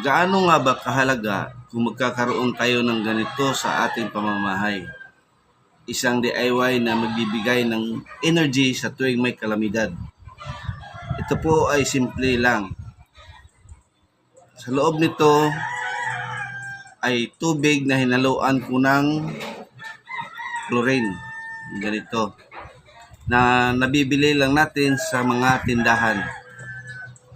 Gaano nga ba kahalaga kung magkakaroon tayo ng ganito sa ating pamamahay? Isang DIY na magbibigay ng energy sa tuwing may kalamidad. Ito po ay simple lang. Sa loob nito ay tubig na hinaluan ko ng chlorine. Ganito. Na nabibili lang natin sa mga tindahan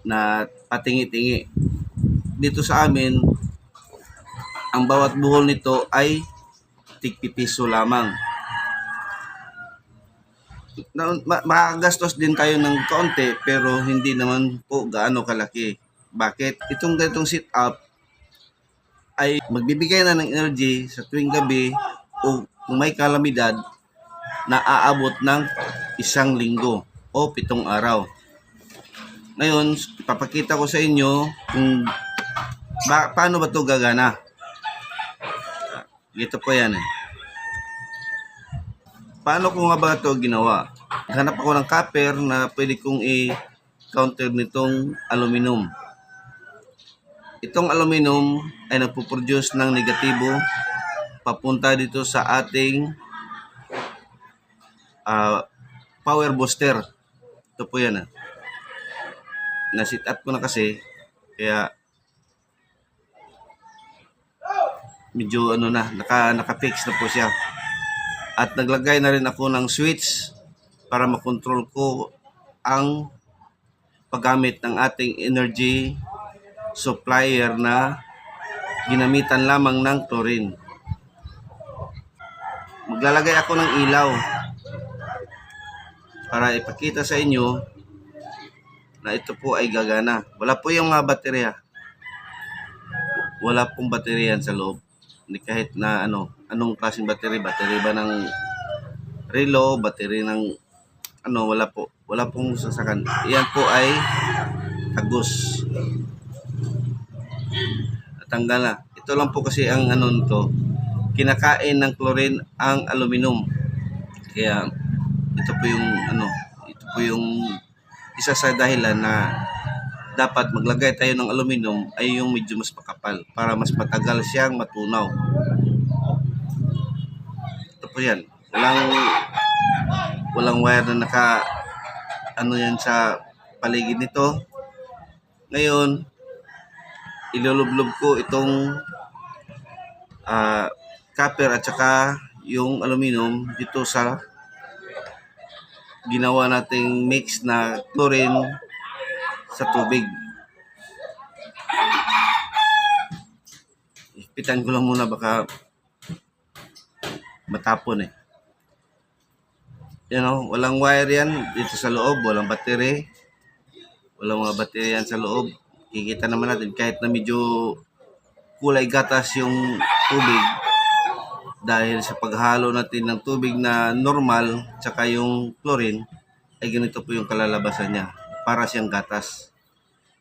na patingi-tingi. Dito sa amin, ang bawat buhol nito ay tig-pipiso lamang. Makagastos din tayo ng kaunti pero hindi naman po gaano kalaki. Bakit? Itong ganitong sit-up ay magbibigay na ng energy sa tuwing gabi o kung may kalamidad na aabot ng 1 linggo o 7 araw. Ngayon, ipapakita ko sa inyo kung paano ba ito gagana. Ito po yan eh. Paano ko nga ba ito ginawa? Hanap ako ng copper na pwede kong i-counter nitong aluminum. Itong aluminum ay nagpo-produce ng negatibo papunta dito sa ating power booster. Ito po yan. Na-sit up ko na kasi kaya medyo naka-fix na po siya. At naglagay na rin ako ng switch para makontrol ko ang paggamit ng ating energy supplier na ginamitan lamang ng chlorine. Maglalagay ako ng ilaw para ipakita sa inyo na ito po ay gagana. Wala po yung baterya. Wala pong baterya sa loob. Hindi kahit na anong klaseng battery ba ng relo, battery ng wala po. Wala pong sasakan. Iyan po ay tagos. Natanggal na. Ito lang po kasi ang nito. Kinakain ng chlorine ang aluminum. Kaya ito po yung isa sa dahilan na dapat maglagay tayo ng aluminum ay yung medyo mas makapal para mas matagal siyang matunaw. Ito po yan. Walang wire na yan sa paligid nito. Ngayon, ilulublob ko itong copper at saka yung aluminum dito sa ginawa nating mix na chlorine sa tubig. Ipitan ko lang muna baka matapon eh. Walang wire yan dito sa loob, walang battery. Walang mga battery yan sa loob. Kikita naman natin kahit na medyo kulay gatas yung tubig dahil sa paghalo natin ng tubig na normal tsaka yung chlorine ay ganito po yung kalalabasan niya. Para siyang gatas.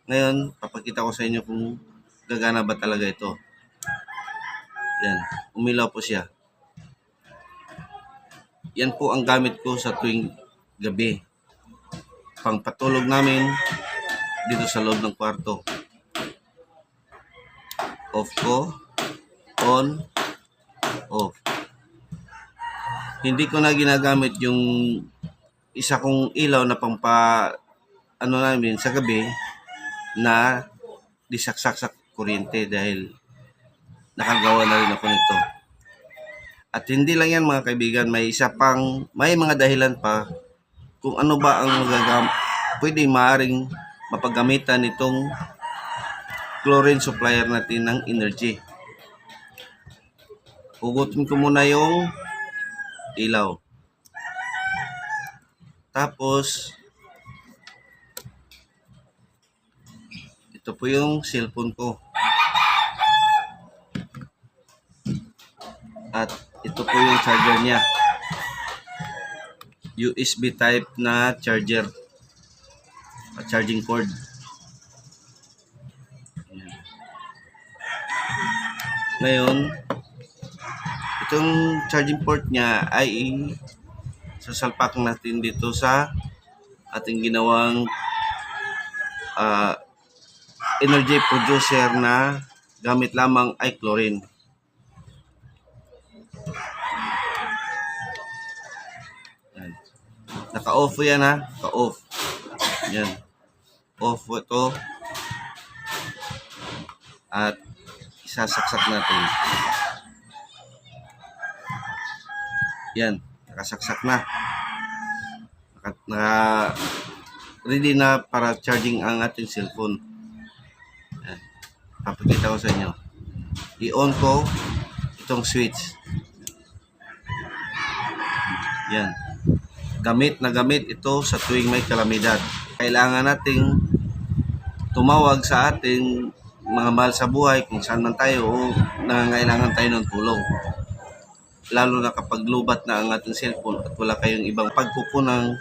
Ngayon, papakita ko sa inyo kung gagana ba talaga ito. Yan, umilaw po siya. Yan po ang gamit ko sa tuwing gabi. Pangpatulog namin dito sa loob ng kwarto. Off ko, on, off. Hindi ko na ginagamit yung isa kong ilaw na namin sa gabi na disaksak sa kuryente dahil nakagawa na rin ako nito. At hindi lang yan mga kaibigan, may mga dahilan pa kung ano ba ang pwede maaring mapagamitan nitong chlorine supplier natin ng energy. Hugutin ko muna yung ilaw. Tapos, ito po yung cellphone ko. At ito po yung charger niya. USB type na charger. Charging cord. Ayan. Ngayon, itong charging port niya ay sasalpak natin dito sa ating ginawang energy producer na gamit lamang ay chlorine. Yan. Naka-off yan ha. Naka-off. Yan. Off ito. At isasaksak natin. Yan. Nakasaksak na. Ready na para charging ang ating cellphone. Yan. Papakita ko sa inyo. I-on ko itong switch. Yan. Gamit na gamit ito sa tuwing may kalamidad. Kailangan nating tumawag sa ating mga mahal sa buhay kung saan man tayo o nangangailangan tayo ng tulong. Lalo na kapag lubat na ang ating cellphone at wala kayong ibang pagkukunang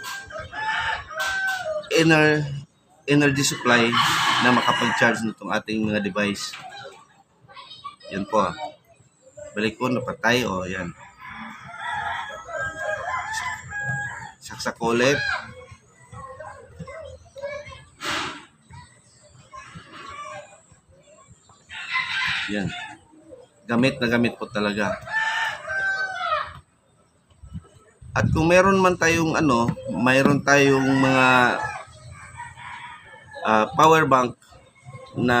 energy supply na makapag-charge nitong ating mga device. Yan po ah. Balik ko, napatay o yan. Saksak ulit. Yan. Gamit na gamit po talaga. At kung meron man tayong mayroon tayong mga power bank na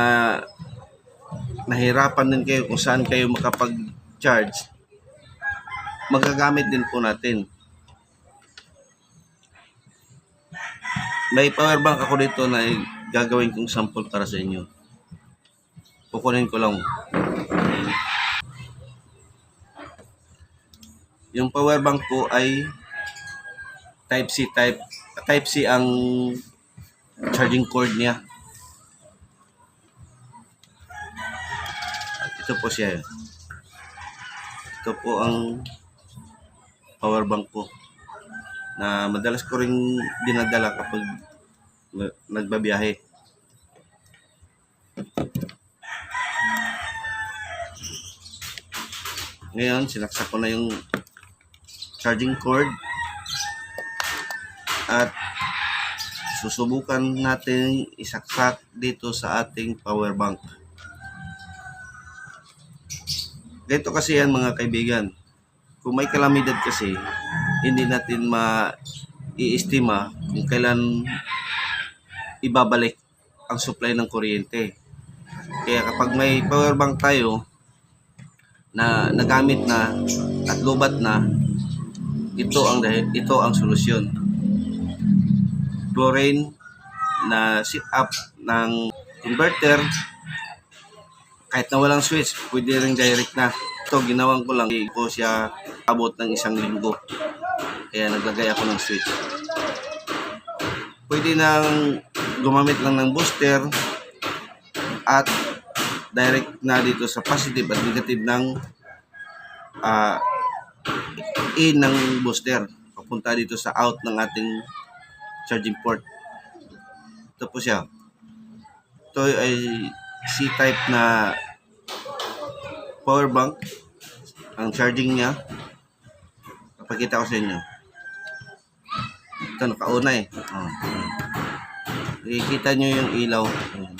nahirapan din kayo kung saan kayo makapag-charge, magagamit din po natin. May power bank ako dito na gagawin kong sample para sa inyo. Kukunin ko lang. Yung power bank ko ay Type C ang charging cord niya. Ito po siya. Ito po ang power bank ko na madalas ko ring dinadala kapag nagbabiyahe. Ngayon, sinaksak ko na yung charging cord at susubukan natin isaksak dito sa ating power bank. Ganito kasi yan mga kaibigan. Kung may kalamidad kasi, hindi natin ma-i-estima kung kailan ibabalik ang supply ng kuryente. Kaya kapag may power bank tayo na nagamit na at lubat na, ito ang solusyon. Chlorine na sit up ng converter, kahit na walang switch, pwede rin direct na. Ito, ginawan ko lang. Ko siya abot ng 1 linggo. Kaya naglagay ako ng switch. Pwede nang gumamit lang ng booster at direct na dito sa positive at negative ng in ng booster. Papunta dito sa out ng ating charging port. Ito po siya. Ito ay C-type na power bank. Ang charging niya, papakita ko sa inyo. Ito, nakauna eh. Nakikita nyo yung ilaw. Ayan.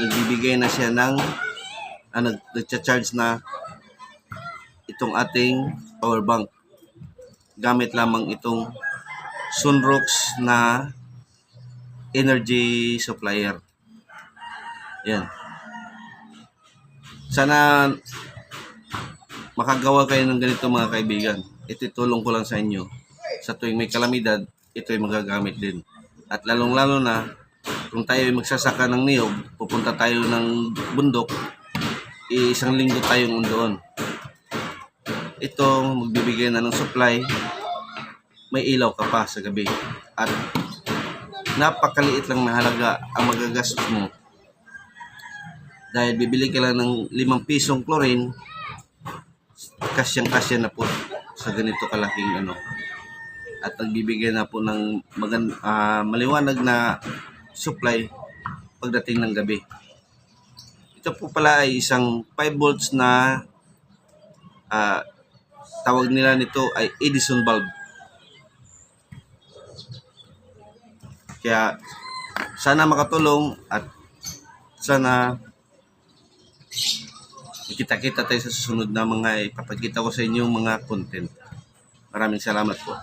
Nagbibigay na siya ng nagcha-charge na itong ating power bank. Gamit lamang itong Sunroox na energy supplier. Yan. Sana makagawa kayo ng ganito mga kaibigan. Ito tulong ko lang sa inyo. Sa tuwing may kalamidad, ito ay magagamit din. At lalong-lalo na, kung tayo ay magsasaka ng niyog, pupunta tayo ng bundok, 1 linggo tayong doon. Ito, magbibigay na ng supply, may ilaw ka pa sa gabi. At napakaliit lang na halaga ang magagastos mo. Dahil bibili ka lang ng 5 pisong chlorine, kasyang-kasya na po sa ganito kalaking At nagbibigay na po ng maliwanag na supply pagdating ng gabi. Ito po pala ay isang 5 volts na tawag nila nito ay Edison bulb. Kaya sana makatulong at sana kita-kita tayo sa susunod na mga ipapakita ko sa inyong mga content. Maraming salamat po.